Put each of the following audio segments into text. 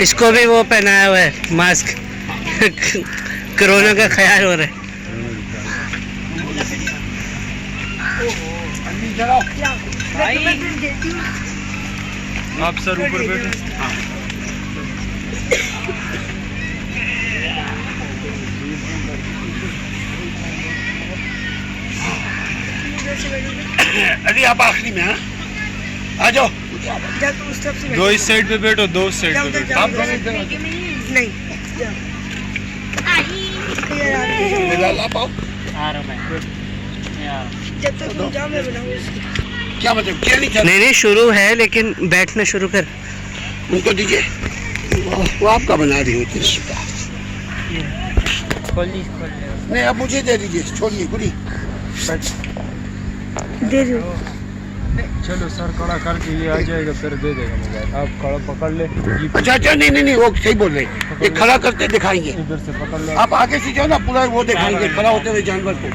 इसको भी वो पहनाया हुआ है मास्क कोरोना का ख्याल हो रहा है। आप सर ऊपर बैठे। अरे आप आखिरी में हाँ आ जाओ। दो इस साइड पे बैठो, दो उस साइड पे बैठो। आप नहीं बिलाल आप आओ। आ रहा मैं। जब तक तुम जाओ मैं बनाऊंगा। क्या मतलब क्या नहीं चल? नहीं शुरू है लेकिन बैठना शुरू कर। उनको दीजिए, वो आपका बना रही होती है। नहीं अब मुझे दे दीजिए, छोड़िए गुड़ी। दे दो। चलो सर खड़ा करके ये आ जाएगा फिर दे देगा मोबाइल। आप खड़ा पकड़ ले। अच्छा अच्छा नहीं वो सही बोल रहे हैं। ये खड़ा करके दिखाएंगे। इधर से पकड़ लो। आप आगे से जाओ ना, पूरा वो दिखाएंगे खड़ा होते हुए जानवर को।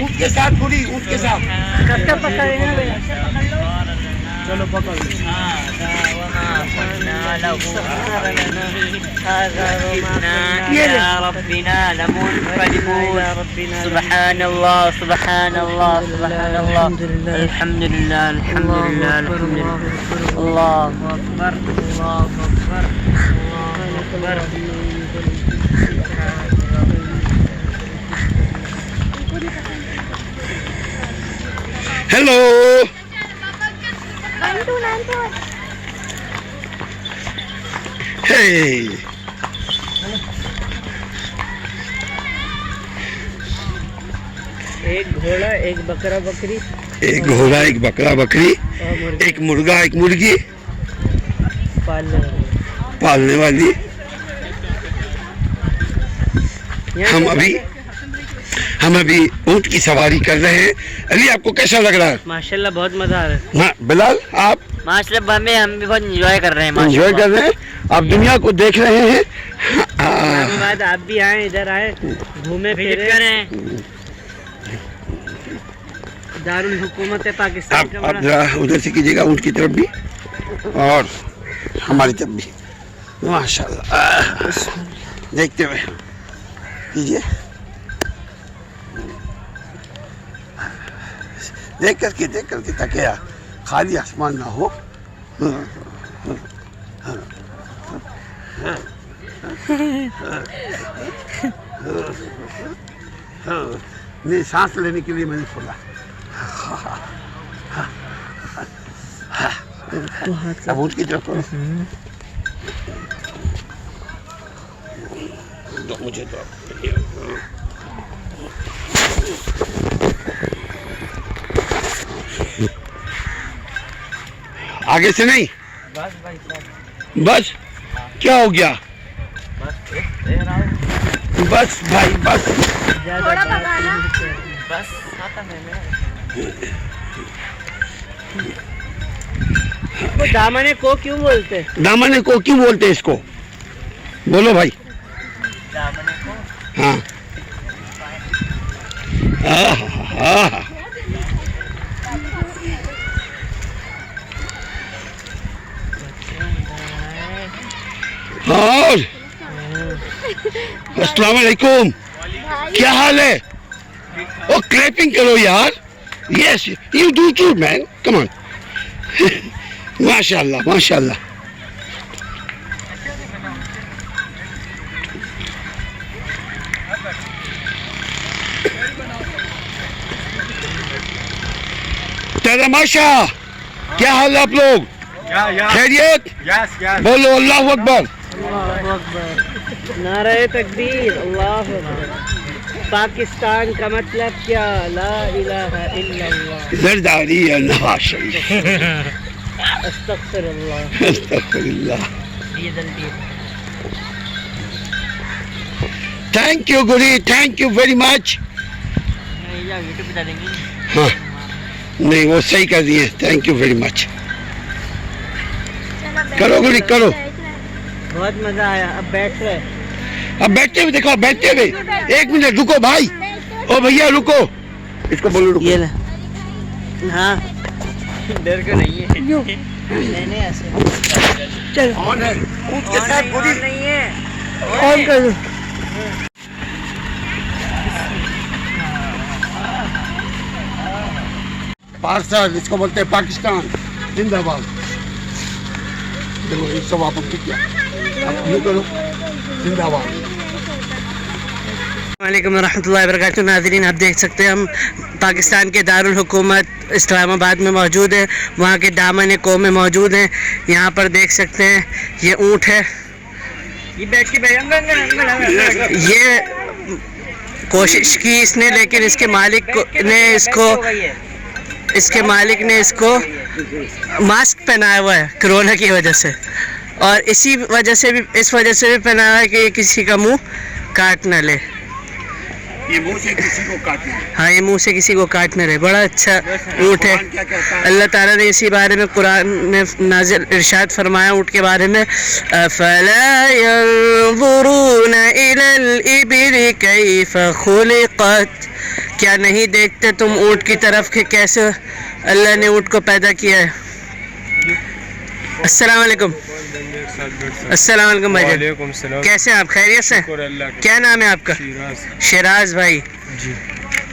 ऊँट के साथ गुड़ी, ऊँट के साथ। कब तक पकड़ेगा? चलो पकड़ लो। सुभान अल्लाह सुभान अल्लाह सुभान अल्लाह अल्हम्दुलिल्लाह अल्हम्दुलिल्लाह अल्हम्दुलिल्लाह अल्लाहु अकबर अल्लाहु अकबर अल्लाहु अकबर। हेलो हे एक घोड़ा एक बकरा बकरी, एक घोड़ा एक बकरा बकरी, एक मुर्गा एक मुर्गी पालने वाली। हम अभी ऊँट की सवारी कर रहे हैं। अली आपको कैसा लग रहा है? माशाल्लाह बहुत मजा आ रहा है। हाँ बिलाल आप? माशाल्लाह में हम भी बहुत एंजॉय कर रहे हैं। एंजॉय कर रहे हैं, आप दुनिया को देख रहे हैं। बाद आप भी आए, इधर आए, घूमे फिरे करें। दारुल हुकूमत है पाकिस्तान का। आप जरा उधर से कीजिएगा, ऊँट की तरफ भी और हमारी तरफ भी। माशाल्लाह देखते हुए कीजिए, देख करके ताकि खाली आसमान ना हो। नहीं सांस लेने के लिए मैंने खोला। अब ऊँट की तरफ तो मुझे तो आगे से नहीं, बस क्या हो गया? बस भाई बस थोड़ा पकाना। बस वो दामने को क्यों बोलते हैं? दामने को क्यों बोलते हैं इसको? बोलो भाई। दामने को हाँ और अस्सलाम वालेकुम, क्या हाल है? ओ क्लैपिंग करो यार। Yes you do too man, come on. माशाल्लाह माशाल्लाह। तमाशा, क्या हाल है आप लोग? खैरियत? बोलो अल्लाह अकबर। नारे तकबीर, अल्लाह अकबर। पाकिस्तान का मतलब क्या? ला इलाहा इल्लल्लाह। जरदारी या नवाज शरीफ। अस्तगफिरुल्लाह अस्तगफिरुल्लाह। ये जल्दी thank you Guri, thank you very much. YouTube पे डालेंगे। हाँ नहीं वो सही कर दिए, थैंक यू वेरी मच। करो गुरी करो। बहुत मजा आया। अब बैठ रहे, अब बैठते हुए देखो, बैठते हुए। एक मिनट रुको भाई, ओ भैया रुको, इसको बोलो रुको। ये ले। हाँ डर का नहीं है। नहीं ऐसे चल ऑन है ऊँट के साथ पूरी नहीं है ऑन कर दो। पार्सल इसको बोलते हैं पाकिस्तान जिंदाबाद। देखो ये सब आप क्या आप ये करो जिंदाबाद। वालेकुम रहमतुल्लाहि व बरकातुहू। नाज़रीन आप देख सकते हैं हम पाकिस्तान के दारुल हुकूमत इस्लामाबाद में मौजूद है, वहाँ के दामन क़ौम में मौजूद हैं। यहाँ पर देख सकते हैं ये ऊँट है, ये बैठ के ये कोशिश की इसने लेकिन इसके मालिक ने इसको मास्क पहनाया हुआ है कोरोना की वजह से, और इस वजह से भी पहनाया है कि ये किसी का मुंह काट न ले। ये मुंह से किसी को काटना है। हाँ ये मुंह से किसी को काट न ले। बड़ा अच्छा ऊँट है। क्या कहता है? अल्लाह ताला ने इसी बारे में कुरान में नाज़िल इरशाद फरमाया ऊँट के बारे में, अफ़ला यंज़ुरून इलल इबिल कैफ़ खुलिक़त, क्या नहीं देखते तुम ऊँट की तरफ कि कैसे अल्लाह ने ऊँट को पैदा किया है। अस्सलाम वालेकुम। अस्सलाम वालेकुम भाई। वालेकुम सलाम। कैसे हैं आप? खैरियत से? शुक्र अल्लाह का। क्या नाम है आपका? शिराज भाई। जी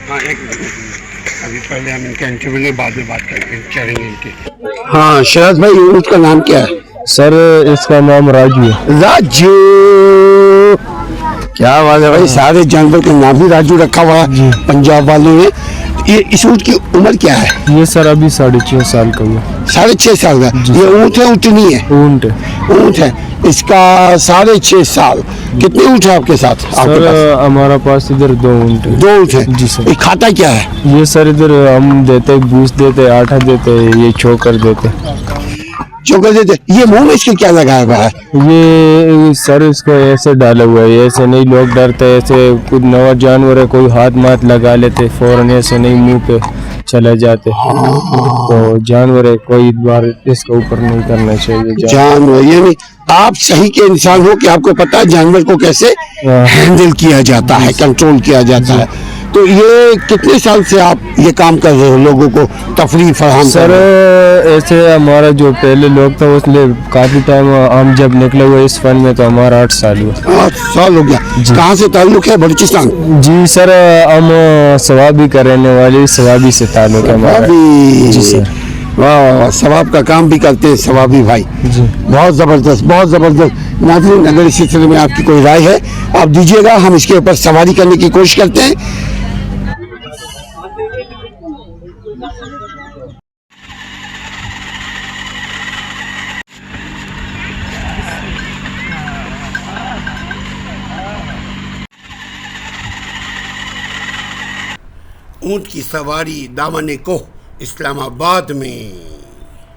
हाँ एक मिनट अभी पहले हम इनका इंटरव्यू लें, बाद में बात करेंगे इनके। हाँ शराज भाई ऊँट का नाम क्या है? सर इसका नाम राजू है। राजू क्या बात है भाई, सारे जानवर का नाम ही राजू रखा हुआ है पंजाब वालों ने। ये इस ऊँट की उम्र क्या है? ये सर अभी 6.5 साल का हुआ। 6.5 साल का। ये ऊँट है ऊँटनी है? ऊँट है। ऊँट है। इसका 6.5 साल। कितने ऊँट है आपके साथ? आपके सर पास हमारा पास इधर 2 ऊँट है। 2 ऊँट है। जी सर। ये खाता क्या है? ये सर इधर हम देते भूस देते आटा देते ये चोकर देते। चोकर देते। ये मुंह में इसके क्या लगाया हुआ है? ये सर इसको ऐसे डाला हुआ है, ऐसे नहीं लोग डरते, ऐसे कुछ नवा जानवर है कोई हाथ माथ लगा लेते फौरन, ऐसे नहीं मुंह पे चले जाते। तो जानवर है कोई बार इसके ऊपर नहीं करना चाहिए। जानवर यानी आप सही के इंसान हो कि आपको पता है जानवर को कैसे हैंडल किया जाता है, कंट्रोल किया जाता है। तो ये कितने साल से आप ये काम कर रहे हो, लोगों को तफरीह फराहम? सर ऐसे हमारा जो पहले लोग था उसने काफ़ी टाइम हम जब निकले हुए इस फन में तो हमारा 8 साल हुआ। 8 साल हो गया। कहाँ से ताल्लुक है? बलूचिस्तान? जी सर हम सवाबी करने वाले सवाबी से ताल्लुक है हमारा। जी सर। वाह वाह वाह, सवाब का काम भी करते हैं सवाबी भाई। जी बहुत ज़बरदस्त बहुत ज़बरदस्त। नाज़रीन अगर इस सिलसिले में आपकी कोई राय है आप दीजिएगा, हम इसके ऊपर सवारी करने की कोशिश करते हैं। ऊँट की सवारी दामन-ए-कोह इस्लामाबाद में।